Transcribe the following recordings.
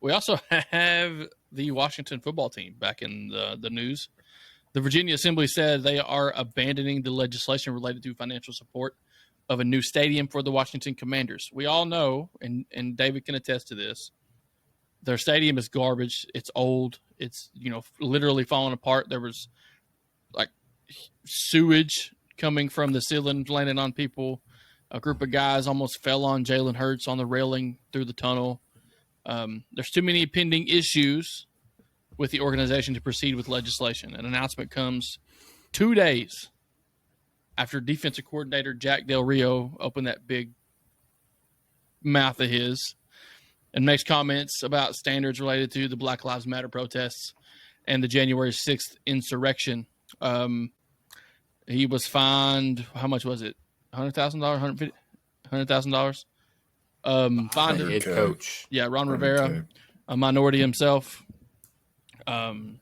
We also have the Washington football team back in the news. The Virginia Assembly said they are abandoning the legislation related to financial support of a new stadium for the Washington Commanders. We all know, and David can attest to this, their stadium is garbage. It's old. It's, literally falling apart. There was like sewage coming from the ceiling, landing on people. A group of guys almost fell on Jalen Hurts on the railing through the tunnel. There's too many pending issues with the organization to proceed with legislation. An announcement comes 2 days after defensive coordinator Jack Del Rio opened that big mouth of his and makes comments about standards related to the Black Lives Matter protests and the January 6th insurrection. He was fined, how much was it? $100,000, $100,000. Fined head coach. Yeah, Ron Rivera, a minority himself. Come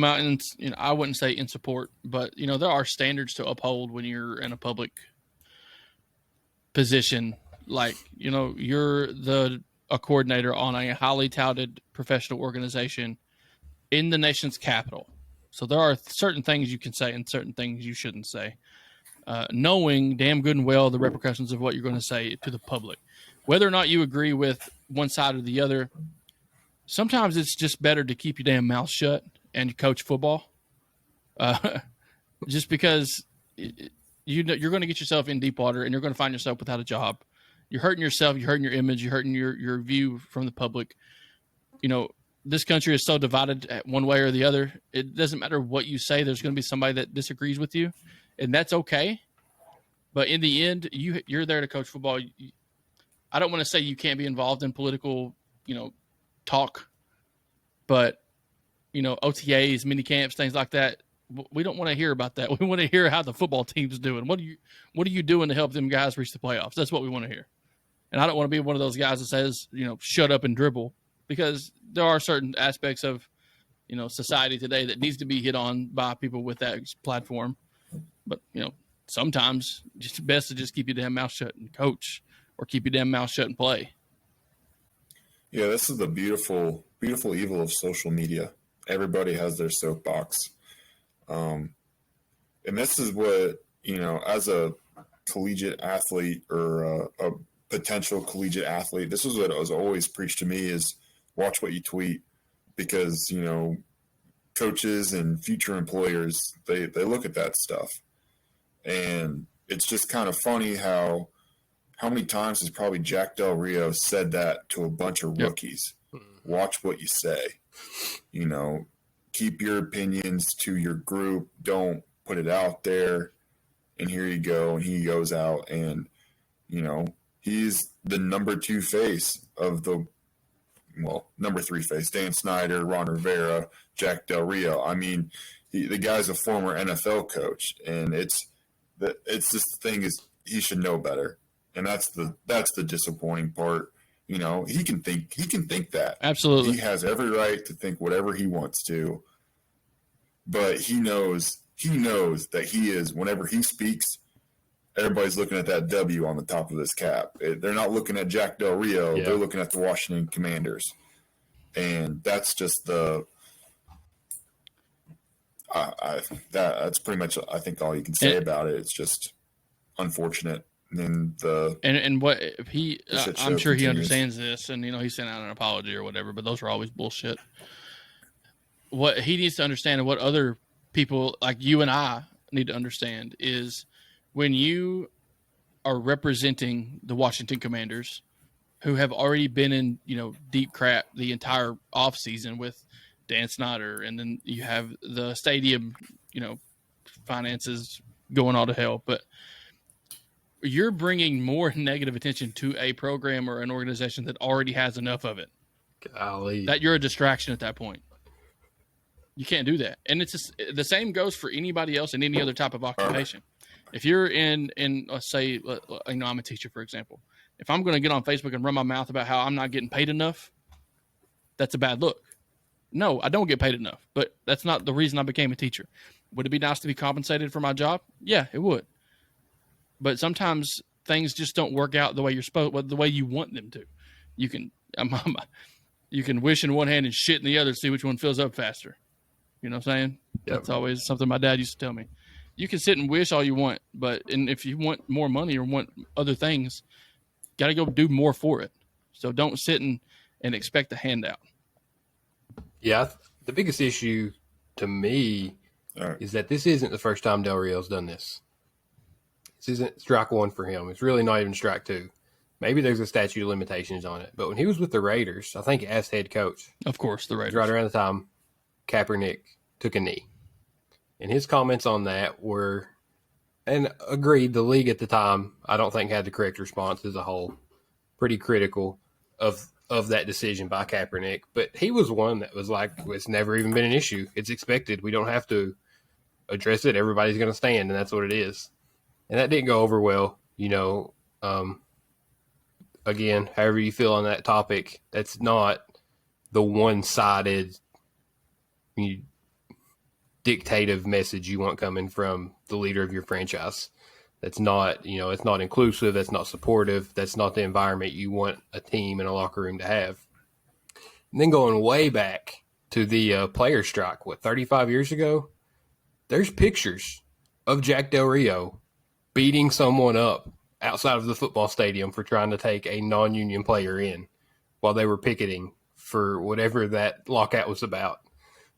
out and, I wouldn't say in support, but, there are standards to uphold when you're in a public position. Like, you're a coordinator on a highly touted professional organization in the nation's capital. So there are certain things you can say and certain things you shouldn't say. Knowing damn good and well the repercussions of what you're going to say to the public. Whether or not you agree with one side or the other, sometimes it's just better to keep your damn mouth shut and coach football. Just because you're going to get yourself in deep water and you're going to find yourself without a job. You're hurting yourself. You're hurting your image. You're hurting your view from the public. This country is so divided one way or the other. It doesn't matter what you say. There's going to be somebody that disagrees with you, and that's okay. But in the end, you're there to coach football. I don't want to say you can't be involved in political, talk, but, OTAs, mini camps, things like that. We don't want to hear about that. We want to hear how the football team's doing. What are you doing to help them guys reach the playoffs? That's what we want to hear. And I don't want to be one of those guys that says, shut up and dribble, because there are certain aspects of, society today that needs to be hit on by people with that platform. But, sometimes it's best to just keep your damn mouth shut and coach, or keep your damn mouth shut and play. Yeah, this is the beautiful, beautiful evil of social media. Everybody has their soapbox. And this is what, as a collegiate athlete or a potential collegiate athlete, this is what was always preached to me is watch what you tweet, because, coaches and future employers, they look at that stuff. And it's just kind of funny how many times has probably Jack Del Rio said that to a bunch of rookies. Yep. Watch what you say. Keep your opinions to your group. Don't put it out there. And here you go. And he goes out and, he's the number 2 face of number 3 face, Dan Snyder, Ron Rivera, Jack Del Rio. I mean, the guy's a former NFL coach, and it's just the thing is he should know better. And that's the disappointing part. He can think that. Absolutely. He has every right to think whatever he wants to. But he knows that he is, whenever he speaks, everybody's looking at that W on the top of his cap. They're not looking at Jack Del Rio. Yeah. They're looking at the Washington Commanders. And that's just that's pretty much, I think, all you can say about it. It's just unfortunate. And what he, I'm sure he understands this, and he sent out an apology or whatever. But those are always bullshit. What he needs to understand, and what other people like you and I need to understand, is when you are representing the Washington Commanders, who have already been in deep crap the entire offseason with Dan Snyder, and then you have the stadium finances going all to hell, but you're bringing more negative attention to a program or an organization that already has enough of it. Golly. That you're a distraction at that point. You can't do that. And it's just, the same goes for anybody else in any other type of occupation. If you're in let's say, I'm a teacher, for example. If I'm going to get on Facebook and run my mouth about how I'm not getting paid enough, that's a bad look. No, I don't get paid enough, but that's not the reason I became a teacher. Would it be nice to be compensated for my job? Yeah, it would. But sometimes things just don't work out the way the way you want them to. You can You can wish in one hand and shit in the other, see which one fills up faster. You know what I'm saying? Yep. That's always something my dad used to tell me. You can sit and wish all you want, and if you want more money or want other things, got to go do more for it. So don't sit and expect a handout. Yeah, the biggest issue to me is that this isn't the first time Del Rio's done this. This isn't strike one for him. It's really not even strike two. Maybe there's a statute of limitations on it. But when he was with the Raiders, I think as head coach. Of course, the Raiders. Right around the time Kaepernick took a knee. And his comments on that were, and agreed, the league at the time, I don't think had the correct response as a whole. Pretty critical of that decision by Kaepernick. But he was one that was like, it's never even been an issue. It's expected. We don't have to address it. Everybody's going to stand, and that's what it is. And that didn't go over well. Again, however you feel on that topic, that's not the one-sided dictative message you want coming from the leader of your franchise. That's not, it's not inclusive. That's not supportive. That's not the environment you want a team and a locker room to have. And then going way back to the player strike, 35 years ago, there's pictures of Jack Del Rio beating someone up outside of the football stadium for trying to take a non-union player in while they were picketing for whatever that lockout was about.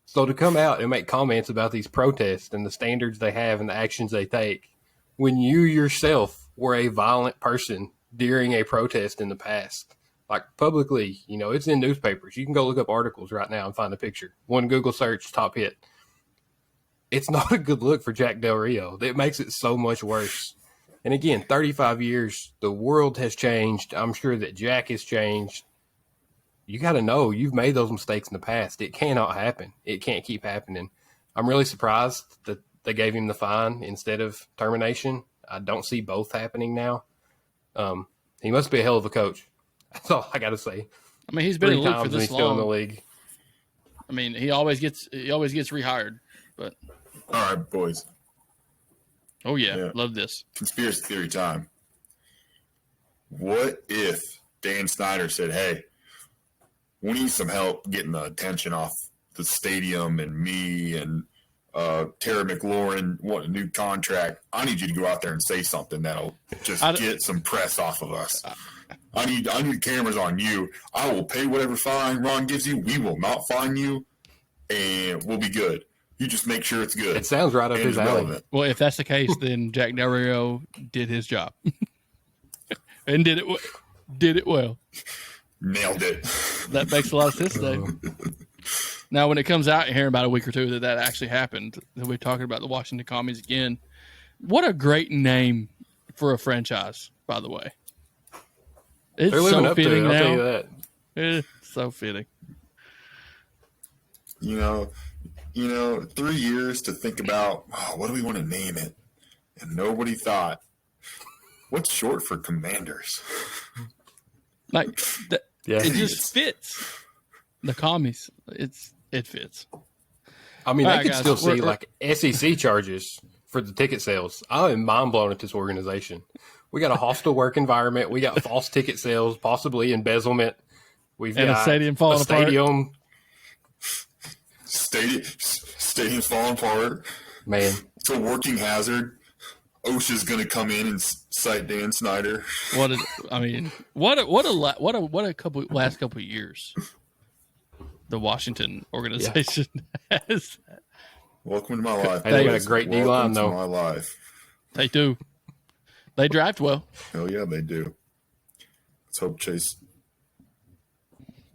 So to come out and make comments about these protests and the standards they have and the actions they take when you yourself were a violent person during a protest in the past, like publicly, it's in newspapers. You can go look up articles right now and find a picture. One Google search, top hit. It's not a good look for Jack Del Rio. It makes it so much worse. And again, 35 years, the world has changed. I'm sure that Jack has changed. You got to know you've made those mistakes in the past. It cannot happen. It can't keep happening. I'm really surprised that they gave him the fine instead of termination. I don't see both happening now. He must be a hell of a coach. That's all I got to say. I mean, he's been in the league for this he's still in the long. league. I mean, he always gets rehired. But all right, boys. Oh yeah, love this conspiracy theory time. What if Dan Snyder said, "Hey, we need some help getting the attention off the stadium and me and Terry McLaurin want a new contract. I need you to go out there and say something that'll just get some press off of us. I need cameras on you. I will pay whatever fine Ron gives you. We will not fine you, and we'll be good. You just make sure it's good." It sounds right up his alley. Well, if that's the case, then Jack Del Rio did his job and did it well. Nailed it. That makes a lot of sense, though. Now, when it comes out here in about a week or two that actually happened, that we're talking about the Washington Commies again. What a great name for a franchise, by the way. It's They're living so up fitting to it, now. I'll tell you that. It's so fitting. 3 years to think about, what do we want to name it? And nobody thought, what's short for Commanders? Like, it just fits. The Commies, it fits. I mean, All they right, could guys, still see like SEC charges for the ticket sales. I am mind blown at this organization. We got a hostile work environment. We got false ticket sales, possibly embezzlement. We've got a stadium falling apart. Stadium's falling apart. Man, it's a working hazard. OSHA's going to come in and cite Dan Snyder. What a couple last couple of years. The Washington organization has. Welcome to my life. They got a great D line though. My life. They do. They draft well. Hell yeah, they do. Let's hope Chase.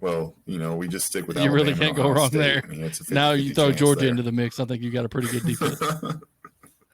Well, we just stick with. You really can't go wrong there. I mean, now you throw Georgia into the mix. I think you got a pretty good defense.